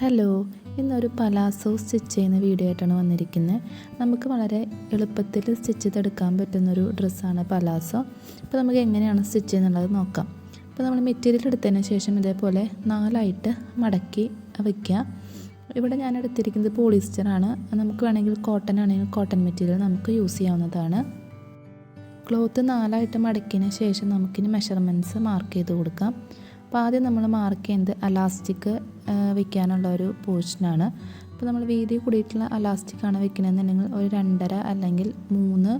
Hello, ഇന്നൊരു palazzo stitch ചെയ്യുന്ന video ആയിട്ടാണ് വന്നിരിക്കുന്നത്. നമുക്ക് വളരെ എളുപ്പത്തിൽ സ്റ്റിച്ച് ചെയ്തെടുക്കാൻ പറ്റുന്നൊരു ഡ്രസ്സാണ് പലാസോ. അപ്പോൾ നമുക്ക് എങ്ങനെയാണ് സ്റ്റിച്ച് ചെയ്യുന്നുള്ളത് നോക്കാം. അപ്പോൾ നമ്മൾ മെറ്റീരിയൽ എടുത്തതിന് ശേഷം ഇതേപോലെ 4ആയിട്ട് മടക്കി വയ്ക്കുക. ഇവിടെ ഞാൻ എടുത്തിരിക്കുന്നത് പോളിസ്റ്ററാണ്. നമുക്ക് വേണമെങ്കിൽ കോട്ടൺ ആണെങ്കിൽ കോട്ടൺ മെറ്റീരിയൽ നമുക്ക് യൂസ് ചെയ്യാവുന്നതാണ്. ക്ലോത്ത് 4ആയിട്ട് മടക്കിയതിന് ശേഷം നമുക്കിനി മെഷർമെൻറ്റ്സ് മാർക്ക് ചെയ്ത് കൊടുക്കാം. അപ്പോൾ ആദ്യം നമ്മൾ മാർക്ക് ചെയ്യുന്നത് അലാസ്റ്റിക് വയ്ക്കാനുള്ള ഒരു പോർഷനാണ്. അപ്പോൾ നമ്മൾ വീതി കൂടിയിട്ടുള്ള അലാസ്റ്റിക്കാണ് വെക്കണമെന്നുണ്ടെങ്കിൽ ഒരു 2.5 അല്ലെങ്കിൽ 3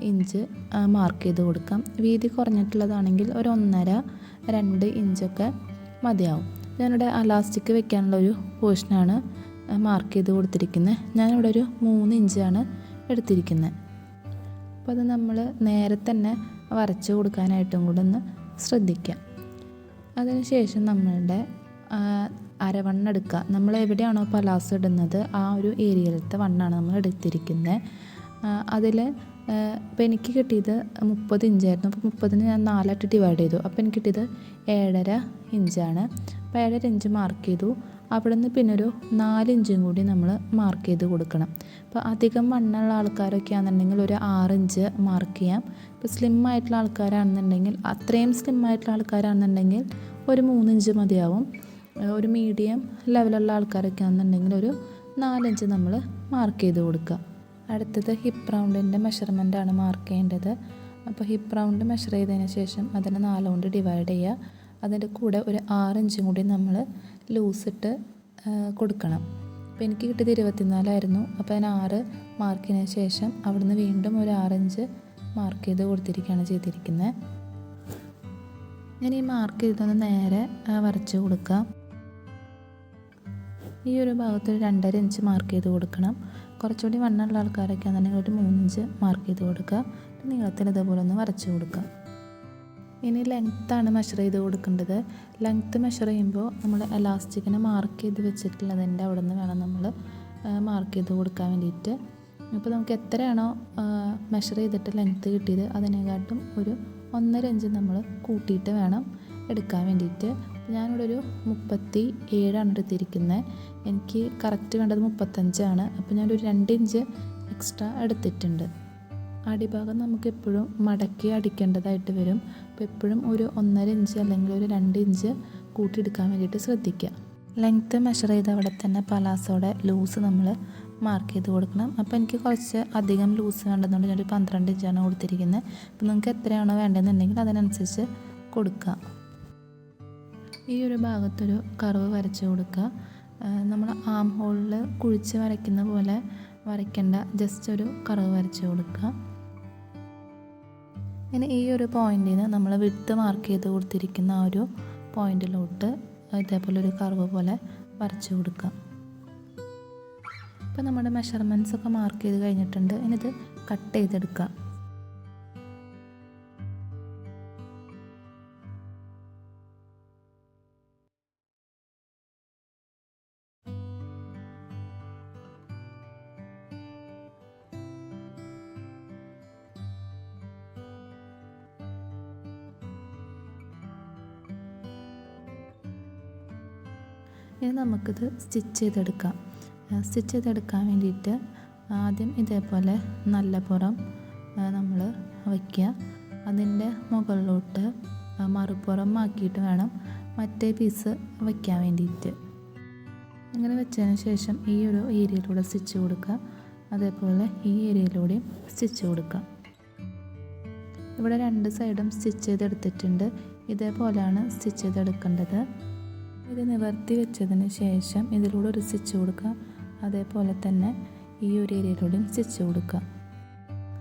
ഇഞ്ച് മാർക്ക് ചെയ്ത് കൊടുക്കാം. വീതി കുറഞ്ഞിട്ടുള്ളതാണെങ്കിൽ ഒരു 1.5-2 ഇഞ്ചൊക്കെ മതിയാവും. ഞാനിവിടെ അലാസ്റ്റിക് വെക്കാനുള്ളൊരു പോർഷനാണ് മാർക്ക് ചെയ്ത് കൊടുത്തിരിക്കുന്നത്. ഞാനിവിടെ ഒരു 3 ഇഞ്ചാണ് എടുത്തിരിക്കുന്നത്. അപ്പോൾ അത് നമ്മൾ നേരെ തന്നെ വരച്ച് കൊടുക്കാനായിട്ടും കൂടെ ഒന്ന് ശ്രദ്ധിക്കാം. അതിനുശേഷം നമ്മളുടെ അരവണ്ണം എടുക്കുക. നമ്മൾ എവിടെയാണോ പലാസോ ഇടുന്നത് ആ ഒരു ഏരിയയിലത്തെ വണ്ണാണ് നമ്മൾ എടുത്തിരിക്കുന്നത്. അതിൽ ഇപ്പോൾ എനിക്ക് കിട്ടിയത് 30 ഇഞ്ചായിരുന്നു. അപ്പോൾ 30 ഞാൻ 4ആയിട്ട് ഡിവൈഡ് ചെയ്തു. അപ്പോൾ എനിക്ക് കിട്ടിയത് 7.5 ഇഞ്ചാണ്. അപ്പോൾ 7.5 ഇഞ്ച് മാർക്ക് ചെയ്തു. അവിടെ നിന്ന് പിന്നെ ഒരു 4 ഇഞ്ചും കൂടി നമ്മൾ മാർക്ക് ചെയ്ത് കൊടുക്കണം. അപ്പോൾ അധികം വണ്ണമുള്ള ആൾക്കാരൊക്കെ ആണെന്നുണ്ടെങ്കിൽ ഒരു 6 ഇഞ്ച് മാർക്ക് ചെയ്യാം. ഇപ്പോൾ സ്ലിം ആയിട്ടുള്ള ആൾക്കാരാണെന്നുണ്ടെങ്കിൽ അത്രയും സ്ലിം ആയിട്ടുള്ള ആൾക്കാരാണെന്നുണ്ടെങ്കിൽ ഒരു 3 ഇഞ്ച് മതിയാവും. ഒരു മീഡിയം ലെവലുള്ള ആൾക്കാരൊക്കെ ആണെന്നുണ്ടെങ്കിൽ ഒരു 4 ഇഞ്ച് നമ്മൾ മാർക്ക് ചെയ്ത് കൊടുക്കുക. അടുത്തത് ഹിപ്പ് റൗണ്ടിൻ്റെ മെഷർമെൻറ്റാണ് മാർക്ക് ചെയ്യേണ്ടത്. അപ്പോൾ ഹിപ്പ് റൗണ്ട് മെഷർ ചെയ്തതിന് ശേഷം അതിനെ 4 കൊണ്ട് ഡിവൈഡ് ചെയ്യുക. അതിൻ്റെ കൂടെ ഒരു 6 ഇഞ്ചും കൂടി നമ്മൾ ലൂസിട്ട് കൊടുക്കണം. അപ്പോൾ എനിക്ക് കിട്ടിയത് 24 അപ്പോൾ ഞാൻ 6 മാർക്കിന് ശേഷം അവിടുന്ന് വീണ്ടും ഒരു 6 ഇഞ്ച് മാർക്ക് ചെയ്ത് കൊടുത്തിരിക്കുകയാണ് ചെയ്തിരിക്കുന്നത്. ഞാൻ ഈ മാർക്ക് ചെയ്തൊന്ന് നേരെ വരച്ച് കൊടുക്കാം. ഈ ഒരു ഭാഗത്ത് ഒരു 2.5 ഇഞ്ച് മാർക്ക് ചെയ്ത് കൊടുക്കണം. കുറച്ചുകൂടി വണ്ണമുള്ള ആൾക്കാരൊക്കെ ആണെന്നുണ്ടെങ്കിൽ ഒരു 3 ഇഞ്ച് മാർക്ക് ചെയ്ത് കൊടുക്കുക. നീളത്തിൽ ഇതേപോലെ ഒന്ന് വരച്ച് കൊടുക്കുക. ഇനി ലെങ്ത്താണ് മെഷർ ചെയ്ത് കൊടുക്കേണ്ടത്. ലെങ്ത്ത് മെഷർ ചെയ്യുമ്പോൾ നമ്മൾ എലാസ്റ്റിക്കിനെ മാർക്ക് ചെയ്ത് വെച്ചിട്ടുള്ളതിൻ്റെ അവിടെ നിന്ന് വേണം നമ്മൾ മാർക്ക് ചെയ്ത് കൊടുക്കാൻ വേണ്ടിയിട്ട്. അപ്പോൾ നമുക്ക് എത്രയാണോ മെഷർ ചെയ്തിട്ട് ലെങ്ത്ത് കിട്ടിയത് അതിനെക്കാട്ടും ഒരു 1.5 ഇഞ്ച് നമ്മൾ കൂട്ടിയിട്ട് വേണം എടുക്കാൻ വേണ്ടിയിട്ട്. ഞാനിവിടെ ഒരു 37 എടുത്തിരിക്കുന്നത്. എനിക്ക് കറക്റ്റ് വേണ്ടത് 35. അപ്പോൾ ഞാനൊരു 2 ഇഞ്ച് എക്സ്ട്രാ എടുത്തിട്ടുണ്ട്. അടിഭാഗം നമുക്ക് എപ്പോഴും മടക്കി അടിക്കേണ്ടതായിട്ട് വരും. അപ്പോൾ എപ്പോഴും ഒരു 1.5 ഇഞ്ച് അല്ലെങ്കിൽ ഒരു 2 ഇഞ്ച് കൂട്ടിയെടുക്കാൻ വേണ്ടിയിട്ട് ശ്രദ്ധിക്കുക. ലെങ്ത്ത് മെഷർ ചെയ്ത് അവിടെ തന്നെ പലാസോടെ ലൂസ് നമ്മൾ മാർക്ക് ചെയ്ത് കൊടുക്കണം. അപ്പോൾ എനിക്ക് കുറച്ച് അധികം ലൂസ് വേണ്ടതുകൊണ്ട് ഞാനൊരു 12 ഇഞ്ചാണ് കൊടുത്തിരിക്കുന്നത്. അപ്പോൾ നിങ്ങൾക്ക് എത്രയാണോ വേണ്ടതെന്നുണ്ടെങ്കിൽ അതിനനുസരിച്ച് കൊടുക്കുക. ഈ ഒരു ഭാഗത്തൊരു കർവ് വരച്ച് കൊടുക്കുക. നമ്മൾ ആം ഹോളിൽ കുഴിച്ച് വരയ്ക്കുന്ന പോലെ വരയ്ക്കേണ്ട, ജസ്റ്റ് ഒരു കർവ് വരച്ച് കൊടുക്കുക. ഇനി ഈ ഒരു പോയിന്റിൽ നിന്ന് നമ്മൾ വിഡ്ത്ത് മാർക്ക് ചെയ്ത് കൊടുത്തിരിക്കുന്ന ആ ഒരു പോയിന്റിലോട്ട് ഇതേപോലെ ഒരു കർവ് പോലെ വരച്ച് കൊടുക്കുക. ഇപ്പോൾ നമ്മുടെ മെഷർമെൻറ്റ്സ് ഒക്കെ മാർക്ക് ചെയ്ത് കഴിഞ്ഞിട്ടുണ്ട്. ഇനി ഇത് കട്ട് ചെയ്തെടുക്കുക. ഇനി നമുക്കിത് സ്റ്റിച്ച് ചെയ്തെടുക്കാം. സ്റ്റിച്ച് ചെയ്തെടുക്കാൻ വേണ്ടിയിട്ട് ആദ്യം ഇതേപോലെ നല്ല പുറം നമ്മൾ വയ്ക്കുക. അതിൻ്റെ മുകളിലോട്ട് മറുപുറം ആക്കിയിട്ട് വേണം മറ്റേ പീസ് വയ്ക്കാൻ വേണ്ടിയിട്ട്. അങ്ങനെ വെച്ചതിന് ശേഷം ഈ ഒരു ഏരിയയിലൂടെ സ്റ്റിച്ച് കൊടുക്കുക. അതേപോലെ ഈ ഏരിയയിലൂടെയും സ്റ്റിച്ച് കൊടുക്കുക. ഇവിടെ 2 സൈഡും സ്റ്റിച്ച് ചെയ്തെടുത്തിട്ടുണ്ട്. ഇതേപോലെയാണ് സ്റ്റിച്ച് ചെയ്തെടുക്കേണ്ടത്. ഇത് നിവർത്തി വെച്ചതിന് ശേഷം ഇതിലൂടെ ഒരു സ്റ്റിച്ച് കൊടുക്കുക. അതേപോലെ തന്നെ ഈ ഒരു ഏരിയയിലൂടെയും സ്റ്റിച്ച് കൊടുക്കുക.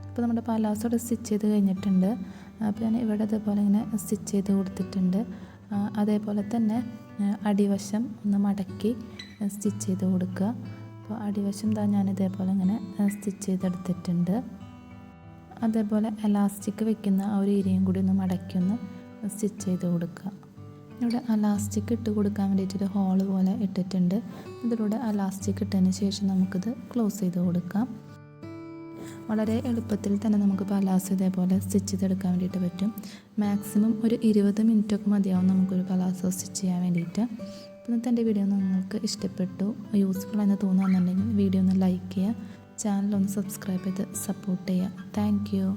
അപ്പോൾ നമ്മുടെ പലാസോടെ സ്റ്റിച്ച് ചെയ്ത് കഴിഞ്ഞിട്ടുണ്ട്. അപ്പോൾ ഞാൻ ഇവിടെ ഇതേപോലെ ഇങ്ങനെ സ്റ്റിച്ച് ചെയ്ത് കൊടുത്തിട്ടുണ്ട്. അതേപോലെ തന്നെ അടിവശം ഒന്ന് മടക്കി സ്റ്റിച്ച് ചെയ്ത് കൊടുക്കുക. അപ്പോൾ അടിവശം ഞാൻ ഇതേപോലെ ഇങ്ങനെ സ്റ്റിച്ച് ചെയ്തെടുത്തിട്ടുണ്ട്. അതേപോലെ എലാസ്റ്റിക് വെക്കുന്ന ആ ഒരു ഏരിയയും കൂടി ഒന്ന് മടക്കി ഒന്ന് സ്റ്റിച്ച് ചെയ്ത് കൊടുക്കുക. ഇവിടെ അലാസ്റ്റിക് ഇട്ട് കൊടുക്കാൻ വേണ്ടിയിട്ടൊരു ഹോള് പോലെ ഇട്ടിട്ടുണ്ട്. ഇതിലൂടെ അലാസ്റ്റിക് ഇട്ടതിന് ശേഷം നമുക്കിത് ക്ലോസ് ചെയ്ത് കൊടുക്കാം. വളരെ എളുപ്പത്തിൽ തന്നെ നമുക്ക് പലാസോ ഇതേപോലെ സ്റ്റിച്ച് ചെയ്തെടുക്കാൻ വേണ്ടിയിട്ട് പറ്റും. മാക്സിമം ഒരു 20 മിനിറ്റൊക്കെ മതിയാവും നമുക്കൊരു പലാസോ സ്റ്റിച്ച് ചെയ്യാൻ വേണ്ടിയിട്ട്. ഇന്നത്തെ എൻ്റെ വീഡിയോ നിങ്ങൾക്ക് ഇഷ്ടപ്പെട്ടു, യൂസ്ഫുൾ എന്ന് തോന്നുകയാണെന്നുണ്ടെങ്കിൽ വീഡിയോ ഒന്ന് ലൈക്ക് ചെയ്യുക, ചാനൽ ഒന്ന് സബ്സ്ക്രൈബ് ചെയ്ത് സപ്പോർട്ട് ചെയ്യുക. Thank you.